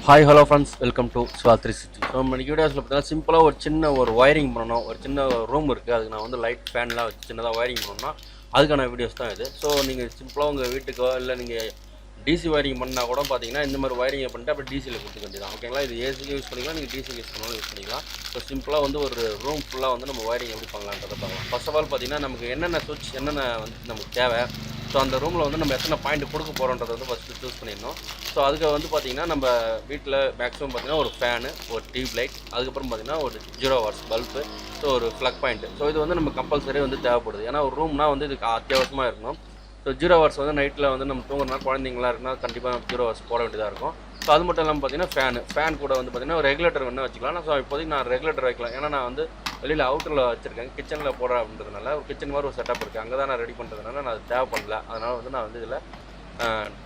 Hi hello friends, welcome to Siva 360. So இன்னைக்கு வீடியோஸில் பார்த்தீங்கன்னா சிம்பிளாக ஒரு சின்ன ஒயரிங் பண்ணணும். ஒரு சின்ன ரூம் இருக்குது, அதுக்கு நான் வந்து லைட் ஃபேன்லாம் வச்சு சின்னதாக ஒயரிங் பண்ணணும்னா அதுக்கான வீடியோஸ் தான் இது. ஸோ நீங்கள் சிம்பிளாக உங்கள் வீட்டுக்கோ இல்லை நீங்கள் டிசி ஒயரிங் பண்ணால் கூட பார்த்தீங்கன்னா இந்த மாதிரி ஒயரிங்கை பண்ணிட்டு அப்படி டிசியில் கொடுத்துக்க வேண்டியதான். ஓகேங்களா, இது ஏசிக்கு யூஸ் பண்ணிக்கலாம், நீங்கள் டிசிக்கு யூஸ் பண்ணாலும் யூஸ் பண்ணிக்கலாம். ஸோ சிம்பிளாக வந்து ஒரு ரூம் ஃபுல்லாக வந்து நம்ம ஒயரிங் எப்படி பண்ணலான்றதை பார்க்கலாம். ஃபர்ஸ்ட் ஆஃப் ஆல் பார்த்தீங்கன்னா நமக்கு என்னென்ன சுவிட்ச் என்னென்ன வந்து நமக்கு தேவை, ஸோ அந்த ரூமில் வந்து நம்ம எத்தனை பாயிண்ட் கொடுக்க போகிறோன்றதை வந்து ஃபஸ்ட்டு சூஸ் பண்ணிடணும். ஸோ அதுக்கு வந்து பார்த்திங்கன்னா நம்ம வீட்டில் மேக்ஸிமம் பார்த்திங்கன்னா ஒரு ஃபேனு, ஒரு டியூப் லைட், அதுக்கப்புறம் பார்த்திங்கன்னா ஒரு 0 வாட்ஸ் பல்பு, ஸோ ஒரு ஃப்ளக் பாயிண்ட்டு. ஸோ இது வந்து நம்ம கம்பல்சரி வந்து தேவைப்படுது. ஏன்னா ஒரு ரூம்னா வந்து இதுக்கு அத்தியாவசியமாக இருக்கணும். ஸோ 0 வாட்ஸ் வந்து நைட்டில் வந்து நம்ம தூங்குறதுனா குழந்தைங்களா இருக்குன்னா கண்டிப்பாக 0 வாட்ஸ் போட வேண்டியதாக இருக்கும். ஸோ அது மட்டும் இல்லாமல் பார்த்திங்கன்னா ஃபேன் கூட வந்து பார்த்திங்கன்னா ஒரு ரெகுலேட்டர் வேணால் வச்சுக்கலாம். ஸோ இப்போதைக்கு நான் ரெகுலேட்டர் வைக்கலாம், ஏன்னா நான் வந்து வெளியில் அவுட்டரில் வச்சுருக்கேன், கிச்சனில் போடுறேன் அப்படின்றதுனால ஒரு கிச்சன் மாதிரி ஒரு செட்டப் இருக்குது, அங்கே தான் நான் ரெடி பண்ணுறதுனால நான் அது தேவைப்படல. அதனால் வந்து நான் வந்து இதில்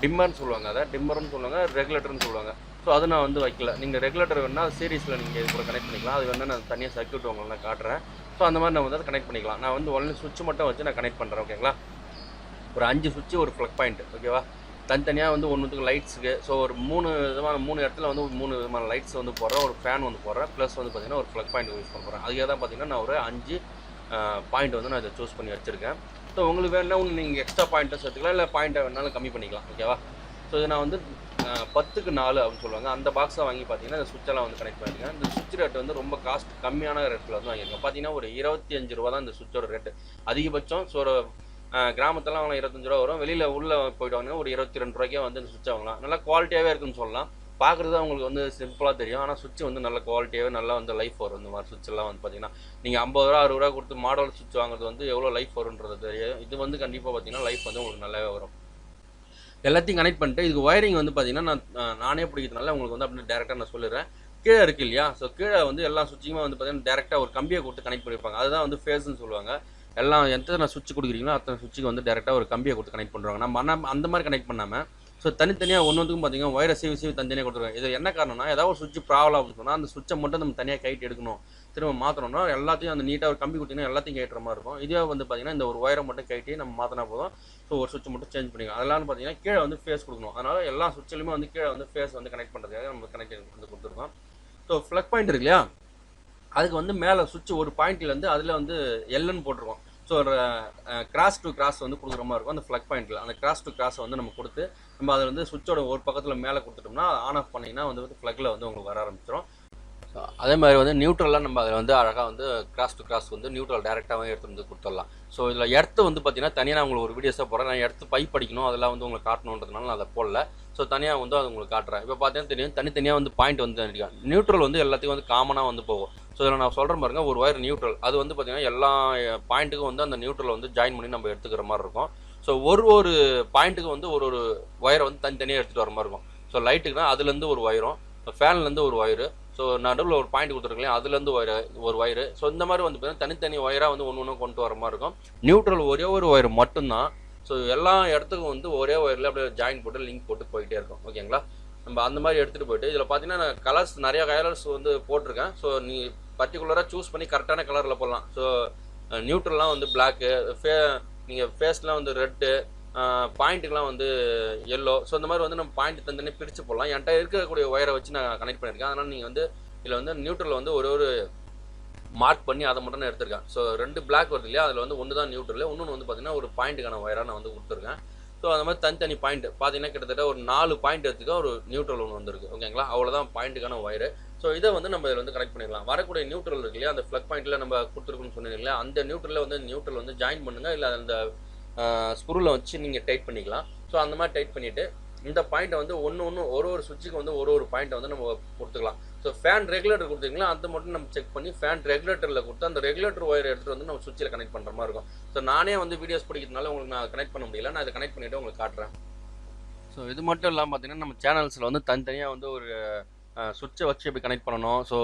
டிம்மர்னு சொல்லுவாங்க, அதை டிம்மர்னு சொல்லுவாங்க, ரெகுலேட்டர்னு சொல்லுவாங்க. ஸோ அது நான் வந்து வைக்கல. நீங்கள் ரெகுலேட்டர் வேணால் சீரிஸில் நீங்கள் இது கூட கனெக்ட் பண்ணிக்கலாம். அது வேணால் நான் தனியாக சர்க்யூட் உங்களுக்கு நான் காட்டுறேன். ஸோ அந்த மாதிரி நம்ம வந்து அதை கனெக்ட் பண்ணிக்கலாம். நான் வந்து ஒன்லி சுவிட்ச் மட்டும் வச்சு நான் கனெக்ட் பண்ணுறேன். ஓகேங்களா, ஒரு 5 சுவிட்சு, ஒரு ப்ளக் பாயிண்ட். ஓகேவா, தனித்தனியாக வந்து ஒன்றுத்துக்கு லைட்ஸுக்கு. ஸோ ஒரு 3 இடத்துல வந்து 3 விதமான லைட்ஸ் வந்து போடுறேன், ஒரு ஃபேன் வந்து போடுறேன், ப்ளஸ் வந்து பார்த்திங்கன்னா ஒரு ப்ளக் பாயிண்ட் யூஸ் பண்ணுறேன். அதுக்காக தான் பார்த்திங்கன்னா நான் ஒரு 5 பாயிண்ட் வந்து நான் இதை சூஸ் பண்ணி வச்சுருக்கேன். ஸோ உங்களுக்கு வேணுன்னா நீங்கள் எக்ஸ்ட்ரா பாயிண்ட்டை சேர்த்துக்கலாம், இல்லை பாயிண்ட்டை வேணாலும் கம்மி பண்ணிக்கலாம். ஓகேவா, ஸோ இது நான் வந்து 10க்கு 4 அப்படின்னு சொல்லுவாங்க, அந்த பாக்ஸை வாங்கி பார்த்தீங்கன்னா இந்த சுவிட்செல்லாம் வந்து கனெக்ட் பண்ணியிருக்கேன். இந்த சுவிட்ச் ரேட் வந்து ரொம்ப காஸ்ட் கம்மியான ரேட்டில் வந்து வாங்கியிருக்கேன். பார்த்தீங்கன்னா ஒரு 25 ரூபா தான் இந்த சுவிட்சோட ரேட்டு அதிகபட்சம். ஸோ ஒரு கிராமத்தெல்லாம் வாங்கலாம் 25 ரூபா வரும். வெளியில் உள்ளே போய்ட்டு வாங்கினா ஒரு 22 ரூபாய்க்கே வந்து இந்த சுவிட்ச் வாங்கலாம். நல்லா குவாலிட்டியாகவே இருக்குன்னு சொல்லலாம். பார்க்குறது உங்களுக்கு வந்து சிம்பிளாக தெரியும், ஆனால் சுவிட்ச் வந்து நல்ல குவாலிட்டியாகவே நல்லா வந்து லைஃப் வரும். இந்த மாதிரி சுவிட்செல்லாம் வந்து பார்த்தீங்கன்னா நீங்கள் 50 ரூபா 60 ரூபா கொடுத்து மாடல் சுவிட்ச் வாங்குறது வந்து எவ்வளோ லைஃப் வரும்ன்றது தெரியும். இது வந்து கண்டிப்பாக பார்த்தீங்கன்னா லைஃப் வந்து உங்களுக்கு நல்லாவே வரும். எல்லாத்தையும் கனெக்ட் பண்ணிட்டு இதுக்கு ஒயரிங் வந்து பார்த்தீங்கன்னா நானே பிடிக்கிறதுனால உங்களுக்கு வந்து அப்படி டேரெக்டாக நான் சொல்லிடுறேன். கீழே இருக்குது இல்லையா, ஸோ கீழே வந்து எல்லா சுவிட்சுமே வந்து பார்த்தீங்கன்னா டேரெக்டாக ஒரு கம்பியை கொடுத்து கனெக்ட் பண்ணியிருப்பாங்க. அதுதான் வந்து ஃபேஸ்ன்னு சொல்லுவாங்க. எல்லாம் எத்தனை சுவிட்ச் கொடுக்குறீங்களோ அத்தனை சுவிட்சுக்கு வந்து டேரெக்டாக ஒரு கம்பியை கொடுத்து கனெக்ட் பண்ணுறாங்க. நம்ம அந்த மாதிரி கனெக்ட் பண்ணாமல் ஸோ தனித்தனியாக ஒன்றுக்கும் பார்த்தீங்கன்னா ஒயரை சீவி தனித்தனியாக கொடுத்துருவாங்க. இது என்ன காரணம்னா, ஏதாவது ஒரு சுவிட்ச் ப்ராப்ளம் அப்படின்னு சொன்னால் அந்த சுவிட்சை மட்டும் நம்ம தனியாக கைட்டு எடுக்கணும், திரும்ப மாற்றணும்னா எல்லாத்தையும் அந்த நீட்டாக ஒரு கம்பி கொடுத்தீங்கன்னா எல்லாத்தையும் கைட்டுற மாதிரி இருக்கும். இதே வந்து பார்த்தீங்கன்னா இந்த ஒரு ஒயரை மட்டும் கைட்டி நம்ம மாற்றினா போதும். ஸோ ஒரு சுவிட்ச் மட்டும் சேஞ்ச் பண்ணிக்கலாம். அதெல்லாம் பார்த்தீங்கன்னா கீழே வந்து ஃபேஸ் கொடுக்கணும். அதனால் எல்லா சுவிட்சிலுமே வந்து கீழே வந்து ஃபேஸ் வந்து கனெக்ட் பண்ணுறதுக்காக நம்ம கனெக்ட் வந்து கொடுத்துருக்கோம். ஸோ ஃப்ளக் பாயிண்ட் இருக்கு இல்லையா, அதுக்கு வந்து மேலே சுவிட்ச் ஒரு பாயிண்ட்லேருந்து அதில் வந்து எல்லுன்னு போட்டிருக்கோம். ஸோ ஒரு கிராஸ் டு கிராஸ் வந்து கொடுக்குற மாதிரி இருக்கும் அந்த ஃப்ளக் பாயிண்ட்டில். அந்த கிராஸ் டு கிராஸை வந்து நம்ம கொடுத்து நம்ம அதில் வந்து சுவிட்சோட ஒரு பக்கத்தில் மேலே கொடுத்துட்டோம்னா ஆன் ஆஃப் பண்ணிங்கன்னா வந்து ஃப்ளக்கில் வந்து உங்களுக்கு வர ஆரம்பிச்சிடும். ஸோ அதே மாதிரி வந்து நியூட்ரலாக நம்ம அதில் வந்து அழகாக வந்து கிராஸ் டு கிராஸ் வந்து நியூட்ரல் டேரெக்டாகவே எடுத்து வந்து கொடுத்துடலாம். ஸோ இதில் எர்த்து வந்து பார்த்தீங்கன்னா தனியாக நான் உங்களுக்கு ஒரு வீடியோஸாக போகிறேன். நான் எர்த்து பைப் படிக்கணும், அதெல்லாம் வந்து உங்களுக்கு காட்டணுன்றதுனால நான் அதை போடல. ஸோ தனியாக வந்து அது உங்களுக்கு காட்டுறேன். இப்போ பார்த்தீங்கன்னா தெரியும், தனித்தனியாக வந்து பாயிண்ட் வந்து நியூட்ரல் வந்து எல்லாத்தையும் வந்து காமனாக வந்து போகும். ஸோ இதில் நான் சொல்கிறேன் பாருங்க, ஒரு ஒயர் நியூட்ரல், அது வந்து பார்த்திங்கன்னா எல்லா பாயிண்ட்டுக்கும் வந்து அந்த நியூட்ரல் வந்து ஜாயின் பண்ணி நம்ம எடுத்துக்கிற மாதிரி இருக்கும். ஸோ ஒரு பாயிண்ட்டுக்கு வந்து ஒரு ஒயரை வந்து தனித்தனியாக எடுத்துகிட்டு வர மாதிரி இருக்கும். ஸோ லைட்டுக்குனா அதுலேருந்து ஒரு ஒயரும், ஃபேன்லேருந்து ஒரு ஒயரு, ஸோ நடுவில் ஒரு பாயிண்ட் கொடுத்துருக்கலையா அதுலேருந்து ஒரு ஒயரு. ஸோ இந்த மாதிரி வந்து பார்த்தீங்கன்னா தனித்தனி ஒயராக வந்து ஒன்று கொண்டு வர மாதிரி இருக்கும். நியூட்ரல் ஒரே ஒரு ஒயர் மட்டும்தான். ஸோ எல்லா இடத்துக்கும் வந்து ஒரே ஒயரில் அப்படியே ஜாயின் போட்டு லிங்க் போட்டு போயிட்டே இருக்கும். ஓகேங்களா, நம்ம அந்த மாதிரி எடுத்துகிட்டு போயிட்டு இதில் பார்த்தீங்கன்னா நான் கலர்ஸ் நிறையா கலர்ஸ் வந்து போட்டிருக்கேன். ஸோ நீ பர்டிகுலராக சூஸ் பண்ணி கரெக்டான கலரில் போடலாம். ஸோ நியூட்ரல்லாம் வந்து பிளாக்கு, நீங்கள் ஃபேஸ்லாம் வந்து ரெட்டு, பாயிண்ட்டுக்கெலாம் வந்து எல்லோ. ஸோ இந்த மாதிரி வந்து நம்ம பாயிண்ட் தனித்தனியாக பிரித்து போடலாம். என்கிட்ட இருக்கக்கூடிய ஒயரை வச்சு நான் கனெக்ட் பண்ணியிருக்கேன். அதனால் நீங்கள் வந்து இதில் வந்து நியூட்ரலில் வந்து ஒரு மார்க் பண்ணி அதை மட்டும் நான் எடுத்திருக்கேன். ஸோ 2 பிளாக் வருது இல்லையா, அதில் வந்து ஒன்று தான் நியூட்ரல், இன்னொன்று வந்து பார்த்தீங்கன்னா ஒரு பாயிண்ட்டுக்கான ஒயராக நான் வந்து கொடுத்துருக்கேன். ஸோ அந்த மாதிரி தனித்தனி பாயிண்ட் பார்த்தீங்கன்னா கிட்டத்தட்ட ஒரு 4 பாயிண்ட் எடுத்துக்க ஒரு நியூட்ரல் ஒன்று வந்துருக்கு. ஓகேங்களா, அவ்வளோதான் பாயிண்ட்டுக்கான ஒயரு. ஸோ இதை வந்து நம்ம இதில் வந்து கனெக்ட் பண்ணிடலாம். வரக்கூடிய நியூட்ரல் இருக்கு இல்லையா, அந்த ஃப்ளக் பாயிண்ட்டில் நம்ம கொடுத்துருக்குன்னு சொன்னீங்க இல்லையா, அந்த நியூட்ரலில் வந்து நியூட்ரல் வந்து ஜாயின் பண்ணுங்கள், இல்லை அந்த ஸ்க்ரூவில் வச்சு நீங்கள் டைட் பண்ணிக்கலாம். ஸோ அந்த மாதிரி டைட் பண்ணிவிட்டு இந்த பாயிண்ட்டை வந்து ஒரு சுவிட்சுக்கு வந்து ஒரு பாயிண்ட்டை வந்து நம்ம கொடுத்துக்கலாம். ஸோ ஃபேன் ரெகுலேட்டர் கொடுத்தீங்களா, அது மட்டும் நம்ம செக் பண்ணி ஃபேன் ரெகுலேட்டரில் கொடுத்து அந்த ரெகுலேட்டர் ஒயர் எடுத்துகிட்டு வந்து நம்ம சுவிட்சில் கனெக்ட் பண்ணுற மாதிரி இருக்கும். ஸோ நானே வந்து வீடியோஸ் பிடிக்கிறதுனால உங்களுக்கு நான் கனெக்ட் பண்ண முடியல, நான் இதை கனெக்ட் பண்ணிவிட்டு உங்களுக்கு காட்டுறேன். ஸோ இது மட்டும் இல்லாமல் பார்த்தீங்கன்னா நம்ம சேனல்ஸில் வந்து தனித்தனியாக வந்து ஒரு சுவிட்சை வச்சு எப்படி கனெக்ட் பண்ணணும், ஸோ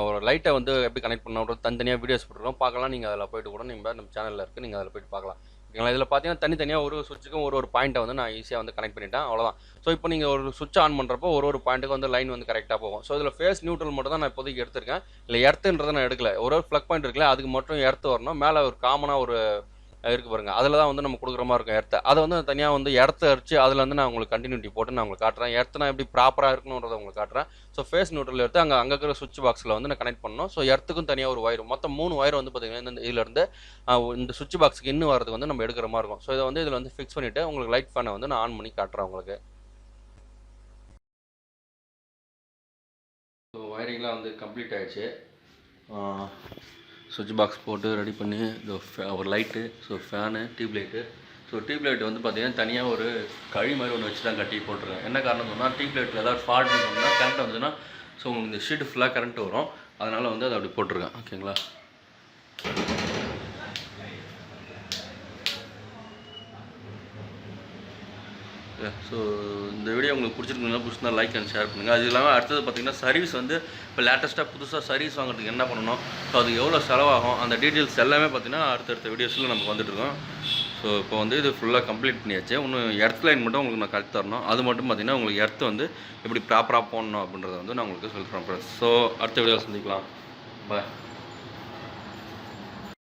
ஒரு லைட்டை வந்து எப்படி கனெக்ட் பண்ணணும் தனித்தனியாக வீடியோஸ் போட்டுருக்கோம், பார்க்கலாம். நீங்கள் அதில் போய்ட்டு கூட நம்ம சேனலில் இருக்குது, நீங்கள் அதில் போய்ட்டு பார்க்கலாம். ஓகேங்களா, இதில் பார்த்தீங்கன்னா தனித்தனியாக ஒரு சுவிட்சுக்கும் ஒரு பாயிண்ட்டை வந்து நான் ஈஸியாக வந்து கனெக்ட் பண்ணிட்டேன், அவ்வளோதான். ஸோ இப்போ நீங்கள் ஒரு சுவிட்ச் ஆன் பண்ணுறப்போ ஒரு பாயிண்ட்டுக்கு வந்து லைன் வந்து கரெக்டாக போகும். ஸோ இதில் ஃபேஸ் நியூட்ரல் மட்டும் தான் நான் இப்போதைக்கு எடுத்திருக்கேன். இல்லை எர்த்துன்றதை நான் எடுக்கல. ஒரு ஃப்ளக் பாயிண்ட் இருக்குல்ல, அதுக்கு மட்டும் எர்த்து வரணும். மேலே ஒரு காமனாக ஒரு இருக்குது பாருங்கள், அதில் தான் வந்து நம்ம கொடுக்குற மாதிரி இருக்கும் எர்த்தை. அதை வந்து தனியாக வந்து எர்த்தை அரிச்சு அதில் வந்து நான் உங்களுக்கு கண்டினியூட்டி போட்டு நான் உங்களுக்கு காட்டுறேன். எர்த்து நான் எப்படி ப்ராப்பராக இருக்கணுன்றதை உங்களுக்கு காட்டுறேன். ஸோ ஃபேஸ் நியூட்ரல் எடுத்து அங்கே இருக்கிற சுவிட்ச் பாக்ஸில் வந்து நான் கனெக்ட் பண்ணணும். ஸோ எர்த்துக்கும் தனியாக ஒரு ஒயர், மொத்தம் 3 ஒயர் வந்து பார்த்தீங்கன்னா இந்த இதிலேருந்து இந்த சுவிட்ச் பாக்ஸுக்கு இன்னும் வரதுக்கு வந்து நம்ம எடுக்கிற மாதிரி இருக்கும். ஸோ இதை வந்து இதில் வந்து ஃபிக்ஸ் பண்ணிவிட்டு உங்களுக்கு லைட் ஃபேனை வந்து நான் ஆன் பண்ணி காட்டுறேன் உங்களுக்கு. ஸோ ஒயரிங்லாம் வந்து கம்ப்ளீட் ஆகிடுச்சு. சுவிட்ச் பாக்ஸ் போட்டு ரெடி பண்ணி ஒரு light, so fan, tube light. So tube light வந்து பார்த்திங்கன்னா தனியாக ஒரு கழி மாதிரி ஒன்று வச்சு தான் கட்டி போட்டிருக்கேன். என்ன காரணம் சொன்னால் டியூப் லைட்டில் ஏதாவது ஃபால்ட்னு சொன்னால் கரண்ட் வந்துச்சுன்னா ஸோ உங்களுக்கு இந்த ஷீட்டு ஃபுல்லாக கரண்ட் வரும். அதனால் வந்து அதை அப்படி போட்டிருக்கேன். ஓகேங்களா? ஸோ இந்த வீடியோ உங்களுக்கு பிடிச்சிருந்தா லைக் அண்ட் ஷேர் பண்ணுங்கள். அது இல்லாமல் அடுத்தது பார்த்திங்கன்னா சர்வீஸ் வந்து இப்போ லேட்டஸ்ட்டாக புதுசாக சர்வீஸ் வாங்குறதுக்கு என்ன பண்ணணும், ஸோ அது எவ்வளோ செலவாகும், அந்த டீட்டெயில்ஸ் எல்லாமே பார்த்திங்கன்னா அடுத்தடுத்த வீடியோஸில் நமக்கு வந்துட்டுருக்கோம். ஸோ இப்போ வந்து இது ஃபுல்லாக கம்ப்ளீட் பண்ணியாச்சு. இன்னும் எர்த் லைன் மட்டும் உங்களுக்கு நான் கற்று தரணும். அது மட்டும் பார்த்திங்கன்னா உங்களுக்கு எர்த்து வந்து எப்படி ப்ராப்பராக போடணும் அப்படின்றத வந்து நான் உங்களுக்கு சொல்லித்தரேன் ஃப்ரெண்ட்ஸ். ஸோ அடுத்த வீடியோவில் சந்திக்கலாம். பாய்.